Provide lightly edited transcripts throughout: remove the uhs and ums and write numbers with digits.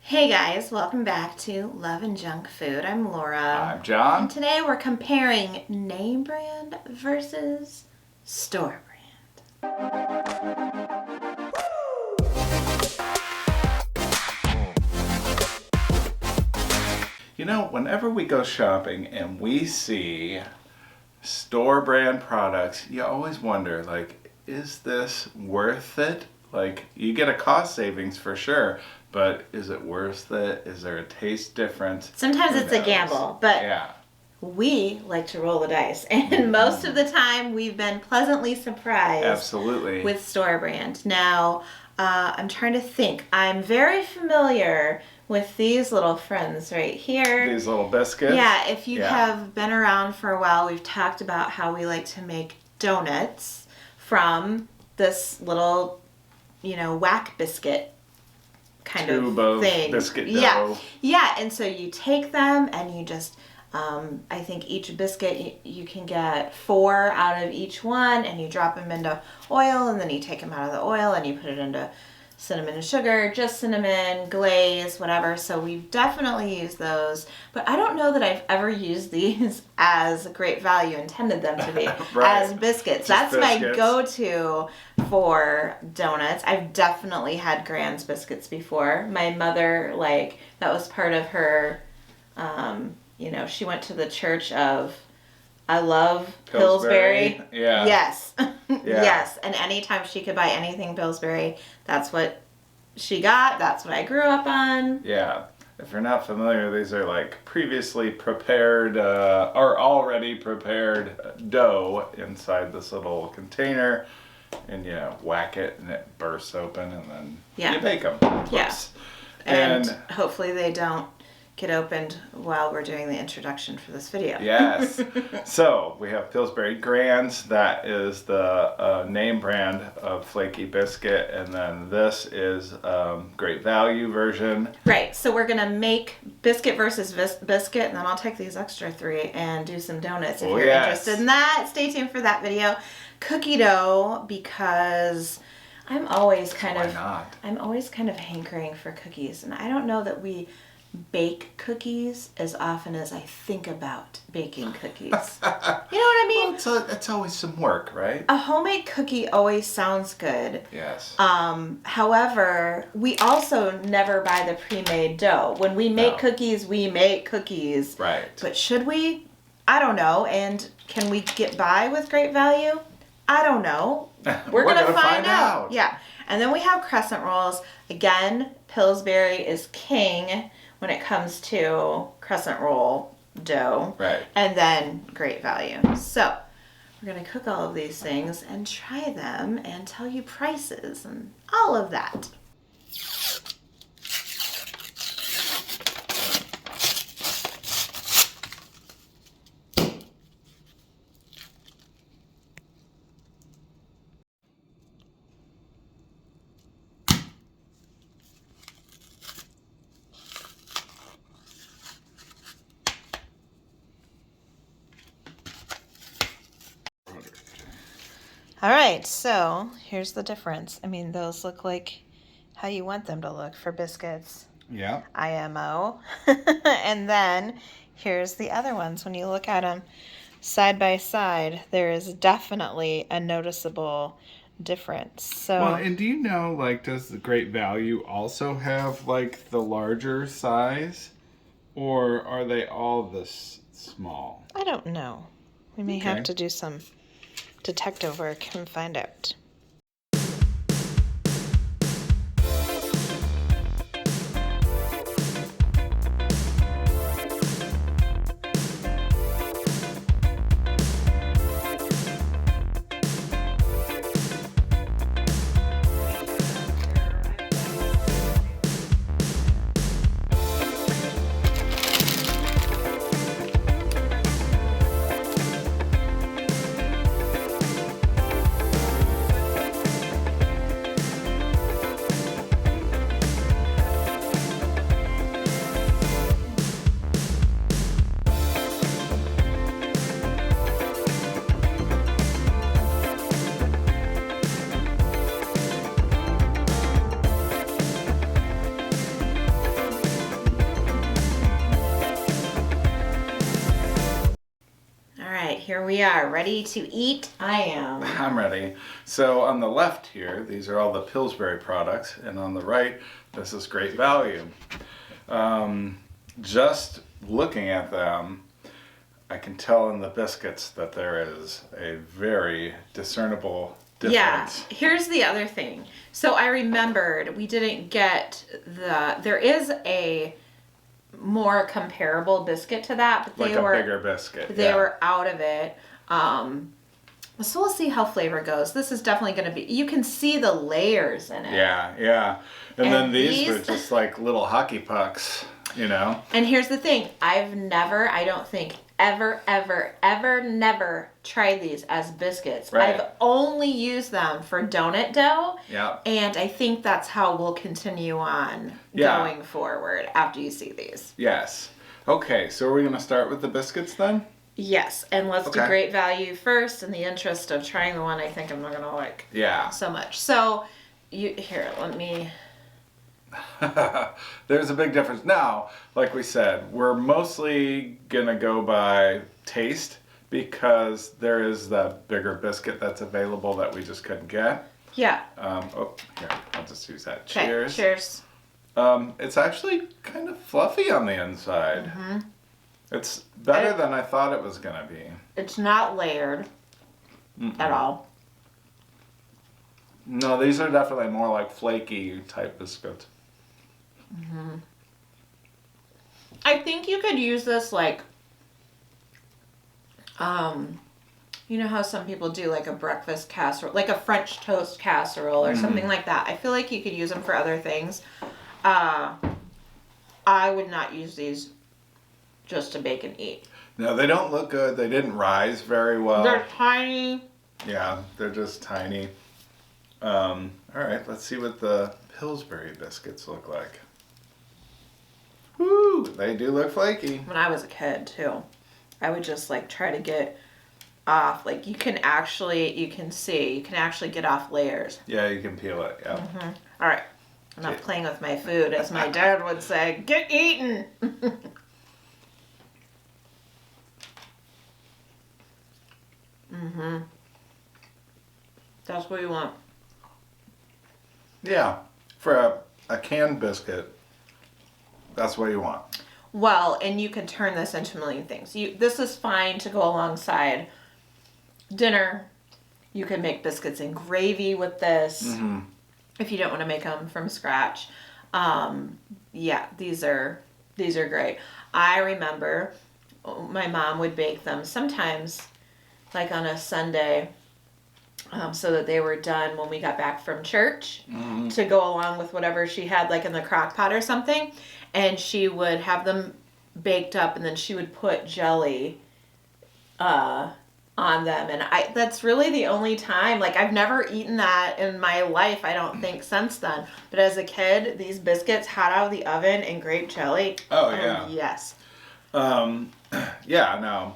Hey guys, welcome back to Love and Junk Food. I'm Laura. I'm John. And today we're comparing name brand versus store brand. You know, whenever we go shopping and we see store brand products, you always wonder, like, is this worth it? Like, you get a cost savings for sure, but is it worth it? Is there a taste difference? Sometimes Who it's a knows? gamble, but Yeah. we like to roll the dice. And most of the time we've been pleasantly surprised Absolutely. with store brand. Now, I'm trying to think. I'm very familiar with these little friends right here. These little biscuits. Yeah, if you have been around for a while, we've talked about how we like to make donuts from this little, whack biscuit kind Tube of of thing. biscuit Yeah, dough. yeah, and so you take them and you just, I think each biscuit, you can get 4 out of each one, and you drop them into oil, and then you take them out of the oil and you put it into cinnamon and sugar, just cinnamon, glaze, whatever. So we've definitely used those, but I don't know that I've ever used these as Great Value intended them to be, Right. as biscuits. Just That's my biscuits. go-to for donuts. I've definitely had Grand's biscuits before. My mother, that was part of her, she went to the church of, I love Pillsbury. Yeah. Yes. Yeah. Yes. And anytime she could buy anything Pillsbury, that's what she got. That's what I grew up on. Yeah. If you're not familiar, these are like previously prepared or already prepared dough inside this little container, and you whack it and it bursts open, and then you bake them. Yes. And hopefully they don't get opened while we're doing the introduction for this video. Yes. So we have Pillsbury Grands. That is the name brand of flaky biscuit, and then this is Great Value version. Right. So we're gonna make biscuit versus biscuit, and then I'll take these extra 3 and do some donuts if you're interested in that. Stay tuned for that video. Cookie dough, because I'm always kind of hankering for cookies, and I don't know that we bake cookies as often as I think about baking cookies. You know what I mean? Well, it's always some work, right? A homemade cookie always sounds good. Yes. However, we also never buy the pre-made dough. When we make cookies, we make cookies. Right. But should we? I don't know. And can we get by with Great Value? I don't know. We're gonna find out. Yeah. And then we have Crescent rolls. Again, Pillsbury is king when it comes to Crescent roll dough. Right. And then Great Value. So we're going to cook all of these things and try them and tell you prices and all of that. All right, so here's the difference. I mean, those look like how you want them to look for biscuits. Yeah. IMO. And then here's the other ones. When you look at them side by side, there is definitely a noticeable difference. So, Well, and do you know, does the Great Value also have, the larger size? Or are they all this small? I don't know. We may have to do some detective work and find out. here we are, ready to eat. I am. I'm ready. So on the left here, these are all the Pillsbury products, and on the right, this is Great Value. Just looking at them, I can tell in the biscuits that there is a very discernible difference. Yeah, here's the other thing. So I remembered we didn't get there is a more comparable biscuit to that, but like a bigger biscuit. They were out of it. So we'll see how flavor goes. This is definitely going to be, you can see the layers in it. Yeah. And then these were just like little hockey pucks, you know? And here's the thing. I've never, I don't think, ever tried these as biscuits. Right. I've only used them for donut dough. Yeah. And I think that's how we'll continue on going forward after you see these. Yes. Okay, so are we going to start with the biscuits then? Yes, and let's do Great Value first in the interest of trying the one I think I'm not going to like so much. So, let me... There's a big difference. Now, like we said, we're mostly going to go by taste because there is that bigger biscuit that's available that we just couldn't get. Yeah. Here, I'll just use that. Okay, Cheers. Cheers. It's actually kind of fluffy on the inside. Mm-hmm. It's better than I thought it was going to be. It's not layered at all. No, these are definitely more like flaky type biscuits. Mm-hmm. I think you could use this like, you know how some people do like a breakfast casserole, like a French toast casserole or something like that. I feel like you could use them for other things. I would not use these just to bake and eat. No, they don't look good. They didn't rise very well. They're tiny. Yeah, they're just tiny. All right, let's see what the Pillsbury biscuits look like. Woo, they do look flaky. When I was a kid too, I would just like try to get off. Like you can actually get off layers. Yeah, you can peel it. Yeah. Mm-hmm. All right, I'm not playing with my food, as my dad would say. Get eaten. Mm-hmm. That's what you want. Yeah, for a canned biscuit, that's what you want. Well, and you can turn this into a million things. This is fine to go alongside dinner. You can make biscuits and gravy with this if you don't want to make them from scratch. Yeah, these are great. I remember my mom would bake them sometimes like on a Sunday, so that they were done when we got back from church to go along with whatever she had like in the crock pot or something. And she would have them baked up and then she would put jelly on them. And that's really the only time, like I've never eaten that in my life, I don't think, since then. But as a kid, these biscuits hot out of the oven and grape jelly. Oh, yeah. Yes. Yeah, no.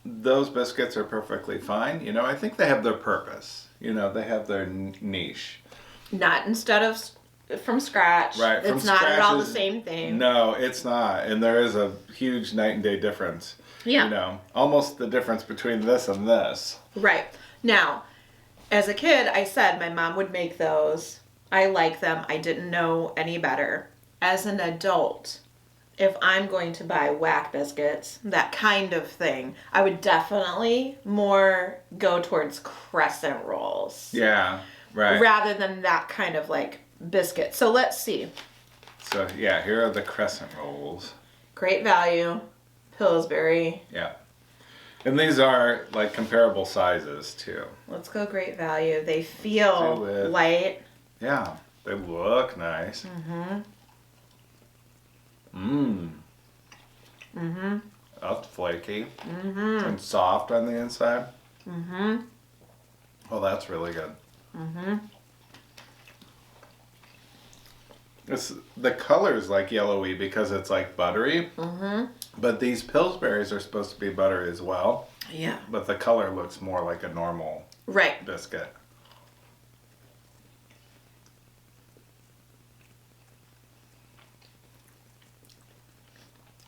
Those biscuits are perfectly fine. You know, I think they have their purpose. You know, they have their niche. Not instead of from scratch. Right. It's not at all the same thing. No, it's not. And there is a huge night and day difference. Yeah. You know, almost the difference between this and this. Right. Now, as a kid, I said my mom would make those. I like them. I didn't know any better. As an adult, if I'm going to buy whack biscuits, that kind of thing, I would definitely more go towards Crescent rolls. Yeah, right. Rather than that kind of like biscuit. So let's see. So yeah, here are the Crescent rolls. Great Value, Pillsbury. Yeah. And these are like comparable sizes too. Let's go Great Value. They feel light. Yeah, they look nice. Mm-hmm. That's flaky. And soft on the inside. Oh, that's really good. The color's like yellowy because it's like buttery. But these Pillsburies are supposed to be buttery as well. Yeah. But the color looks more like a normal biscuit.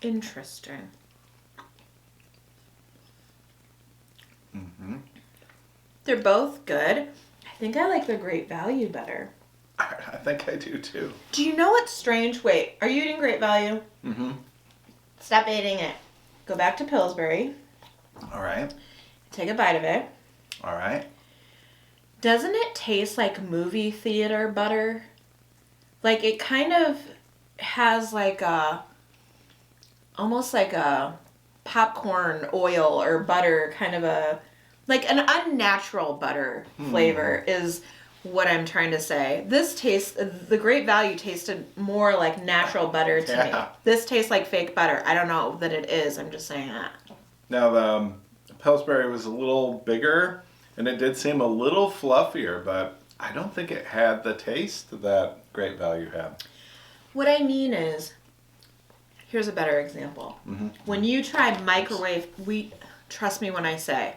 Interesting. They're both good. I think I like the Great Value better. I think I do too. Do you know what's strange? Wait, are you eating Great Value? Mm-hmm. Stop eating it. Go back to Pillsbury. All right. Take a bite of it. All right. Doesn't it taste like movie theater butter? Like it kind of has like almost like a popcorn oil or butter, kind of like an unnatural butter flavor is what I'm trying to say. The Great Value tasted more like natural butter to me. This tastes like fake butter. I don't know that it is. I'm just saying that. Now the Pillsbury was a little bigger and it did seem a little fluffier, but I don't think it had the taste that Great Value had. What I mean is, here's a better example. Mm-hmm. When you try microwave, trust me when I say,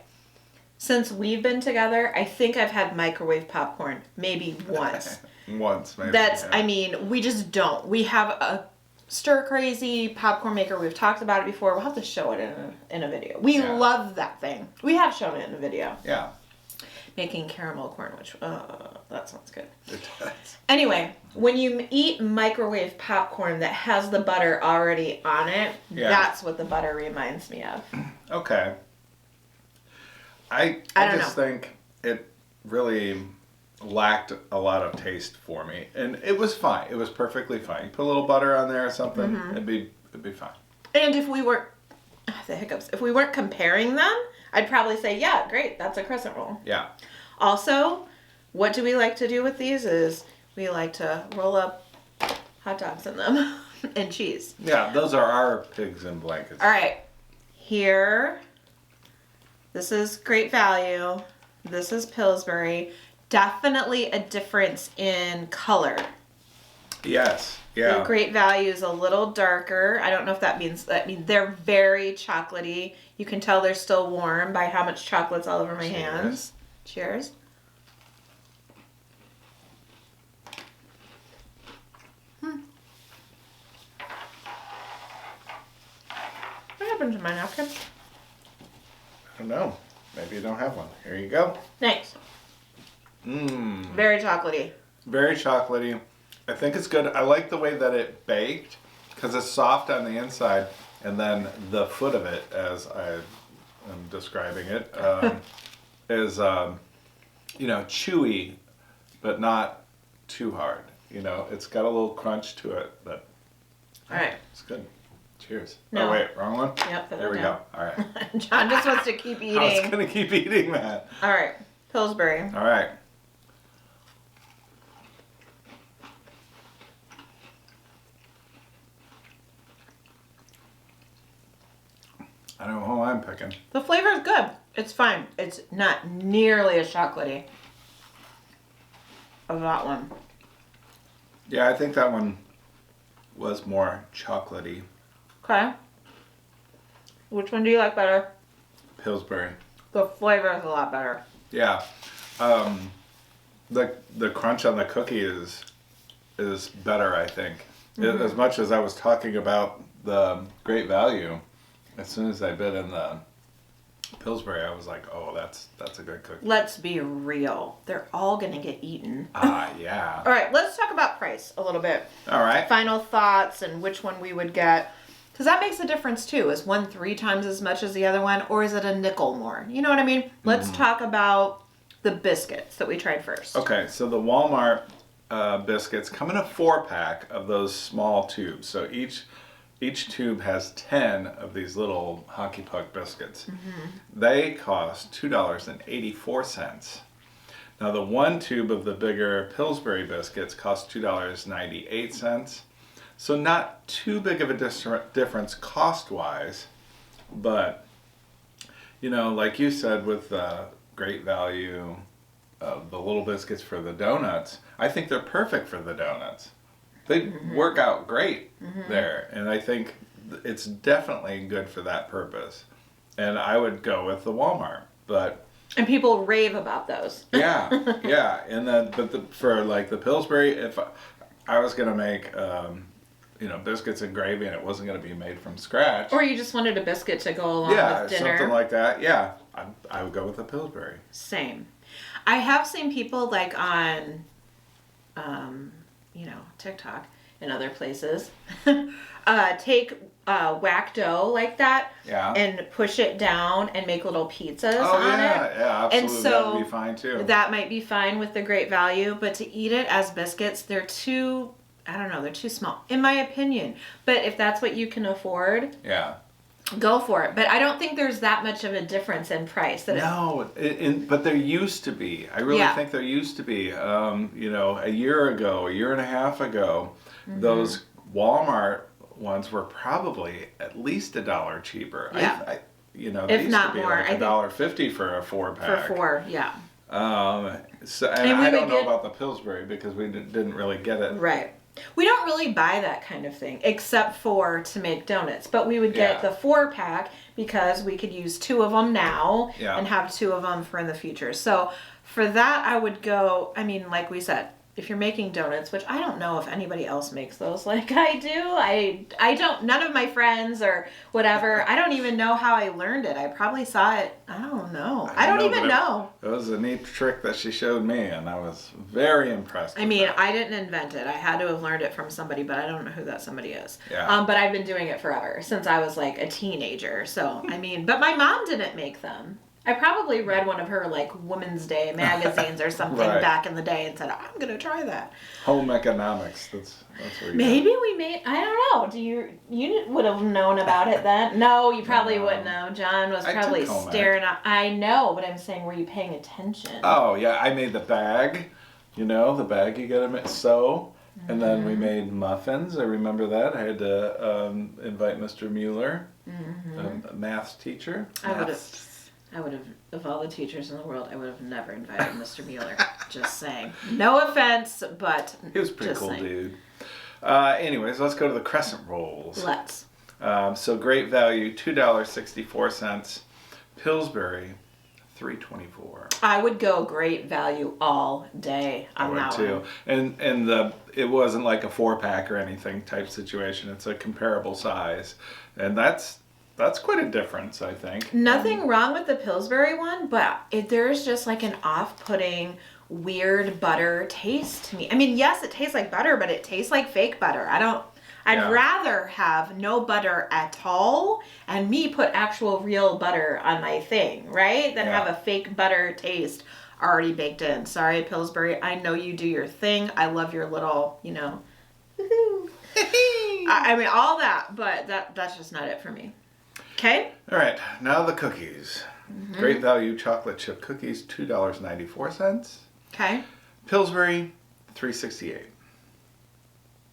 since we've been together, I think I've had microwave popcorn maybe once. Once, maybe. I mean, we just don't. We have a stir crazy popcorn maker. We've talked about it before. We'll have to show it in a video. We love that thing. We have shown it in a video. Yeah. Making caramel corn, which, that sounds good. It does. Anyway, when you eat microwave popcorn that has the butter already on it, that's what the butter reminds me of. Okay. I just think it really lacked a lot of taste for me. And it was fine. It was perfectly fine. You put a little butter on there or something, it'd be fine. And if we weren't, if we weren't comparing them, I'd probably say, yeah, great, that's a crescent roll. Yeah. Also, what do we like to do with these is we like to roll up hot dogs in them and cheese. Yeah, those are our pigs in blankets. All right, here, this is Great Value. This is Pillsbury. Definitely a difference in color. Yes. Yeah. The Great Value is a little darker. I don't know if that means they're very chocolatey. You can tell they're still warm by how much chocolate's all over my hands. Cheers. What happened to my napkin? I don't know. Maybe you don't have one. Here you go. Thanks. Mmm. Very chocolatey. Very chocolatey. I think it's good. I like the way that it baked because it's soft on the inside, and then the foot of it, as I am describing it, is chewy, but not too hard. It's got a little crunch to it, but all right, it's good. Cheers. No. Oh wait, wrong one. Yep. There we go. All right. John just wants to keep eating. I was gonna keep eating that. All right, Pillsbury. All right. I don't know who I'm picking. The flavor is good. It's fine. It's not nearly as chocolatey as that one. Yeah, I think that one was more chocolatey. Okay. Which one do you like better? Pillsbury. The flavor is a lot better. Yeah. The crunch on the cookie is better, I think. Mm-hmm. As much as I was talking about the Great Value, as soon as I bit in the Pillsbury, I was like, oh, that's a good cookie. Let's be real. They're all going to get eaten. Yeah. All right, let's talk about price a little bit. All right. Final thoughts and which one we would get. Because that makes a difference too. Is one 3 times as much as the other one, or is it a nickel more? You know what I mean? Let's talk about the biscuits that we tried first. Okay, so the Walmart biscuits come in a 4-pack of those small tubes. So each tube has 10 of these little hockey puck biscuits. Mm-hmm. They cost $2.84. Now the one tube of the bigger Pillsbury biscuits costs $2.98. So not too big of a difference cost-wise, but like you said with Great Value, the little biscuits for the donuts, I think they're perfect for the donuts. They work out great there, and I think it's definitely good for that purpose. And I would go with the Walmart, and people rave about those. yeah, and for like the Pillsbury, if I was gonna make biscuits and gravy, and it wasn't gonna be made from scratch, or you just wanted a biscuit to go along with dinner, something like that. Yeah, I would go with the Pillsbury. Same. I have seen people like on, TikTok and other places, take whack dough like that and push it down and make little pizzas on it. Yeah, absolutely. And so that would be fine too. That might be fine with the Great Value, but to eat it as biscuits, they're too, I don't know, they're too small, in my opinion. But if that's what you can afford, go for it. But I don't think there's that much of a difference in price. But there used to be. I really think there used to be. A year and a half ago, those Walmart ones were probably at least $1 cheaper. Yeah. They if used not to be more, like $1.50 for a 4-pack. For 4, yeah. And I don't know about the Pillsbury because we didn't really get it. Right. We don't really buy that kind of thing except for to make donuts. But we would get the 4-pack because we could use 2 of them now and have 2 of them for in the future. So for that, I would go, like we said, if you're making donuts, which I don't know if anybody else makes those like I do. I don't, none of my friends or whatever, I don't even know how I learned it. I probably saw it, I don't know. I don't even know. It was a neat trick that she showed me and I was very impressed with that. I didn't invent it. I had to have learned it from somebody, but I don't know who that somebody is. Yeah. But I've been doing it forever, since I was like a teenager. So, but my mom didn't make them. I probably read one of her like Women's Day magazines or something back in the day and said, I'm going to try that. Home economics. That's where you Maybe we made, I don't know. You would have known about it then? No, you probably wouldn't know. John was probably staring at, I know, but I'm saying, were you paying attention? Oh, yeah. I made the bag. The bag you got to sew. And then we made muffins. I remember that. I had to invite Mr. Mueller, a math teacher. I would have, of all the teachers in the world, I would have never invited Mr. Mueller. Just saying. No offense, but he was a pretty cool dude. Anyways, let's go to the Crescent rolls. Let's. So Great Value, $2.64. Pillsbury, $3.24. I would go Great Value all day on that one. I would too. And it wasn't like a 4-pack or anything type situation. It's a comparable size, and that's quite a difference, I think. Nothing wrong with the Pillsbury one, but there's just like an off-putting, weird butter taste to me. Yes, it tastes like butter, but it tastes like fake butter. I'd rather have no butter at all and me put actual real butter on my thing, right? Than have a fake butter taste already baked in. Sorry, Pillsbury. I know you do your thing. I love your little, woohoo. All that, but that's just not it for me. Okay. All right. Now the cookies. Great Value chocolate chip cookies, $2.94. Okay. Pillsbury, $3.68.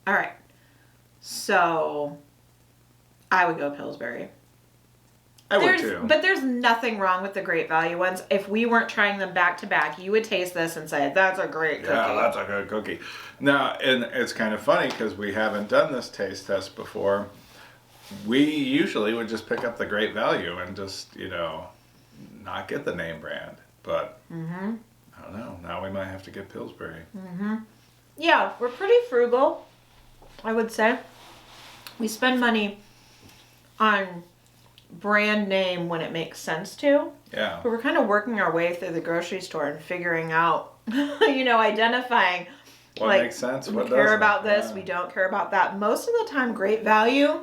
All right. So, I would go Pillsbury. I would too. But there's nothing wrong with the Great Value ones. If we weren't trying them back to back, you would taste this and say, that's a great cookie. Yeah, that's a good cookie. Now, and it's kind of funny because we haven't done this taste test before. We usually would just pick up the Great Value and just, not get the name brand. But, I don't know. Now we might have to get Pillsbury. Yeah, we're pretty frugal, I would say. We spend money on brand name when it makes sense to. Yeah. But we're kind of working our way through the grocery store and figuring out, identifying what makes sense, what doesn't. We care about this, we don't care about that. Most of the time, Great Value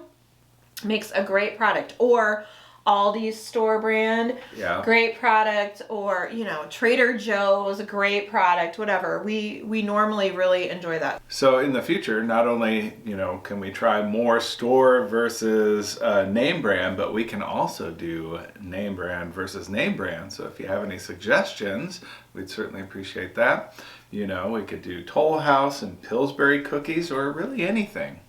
makes a great product, or Aldi's store brand, great product, or Trader Joe's great product, whatever. We normally really enjoy that. So in the future, not only can we try more store versus name brand, but we can also do name brand versus name brand. So if you have any suggestions, we'd certainly appreciate that. We could do Toll House and Pillsbury cookies, or really anything.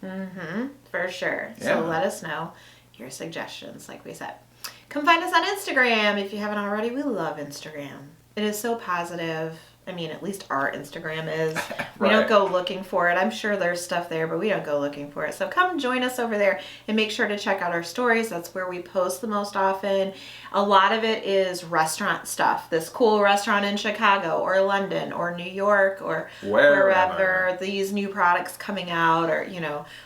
For sure. Yeah. So let us know your suggestions, like we said. Come find us on Instagram if you haven't already. We love Instagram. It is so positive. At least our Instagram is. We don't go looking for it. I'm sure there's stuff there, but we don't go looking for it. So come join us over there and make sure to check out our stories. That's where we post the most often. A lot of it is restaurant stuff. This cool restaurant in Chicago or London or New York or wherever. These new products coming out, or,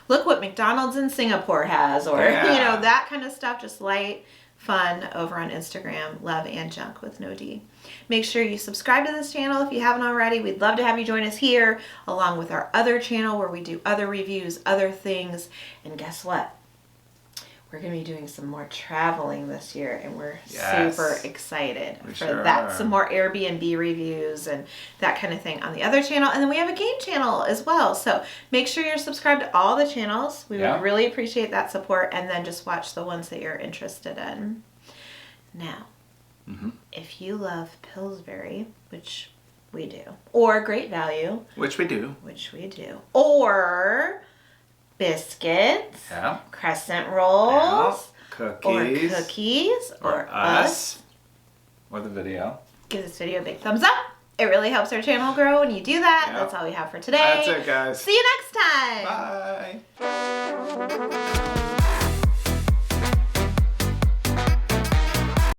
look what McDonald's in Singapore has, or, that kind of stuff. Just light fun over on Instagram, Love and Junk with no D. Make sure you subscribe to this channel if you haven't already. We'd love to have you join us here, along with our other channel where we do other reviews, other things. And guess what? We're going to be doing some more traveling this year, and we're super excited for that. Some more Airbnb reviews and that kind of thing on the other channel. And then we have a game channel as well. So make sure you're subscribed to all the channels. We would really appreciate that support, and then just watch the ones that you're interested in. Now, if you love Pillsbury, which we do, or Great Value, which we do, or Biscuits, Crescent rolls, cookies, or us, or the video. Give this video a big thumbs up. It really helps our channel grow when you do that. That's all we have for today. That's it, guys. See you next time. Bye.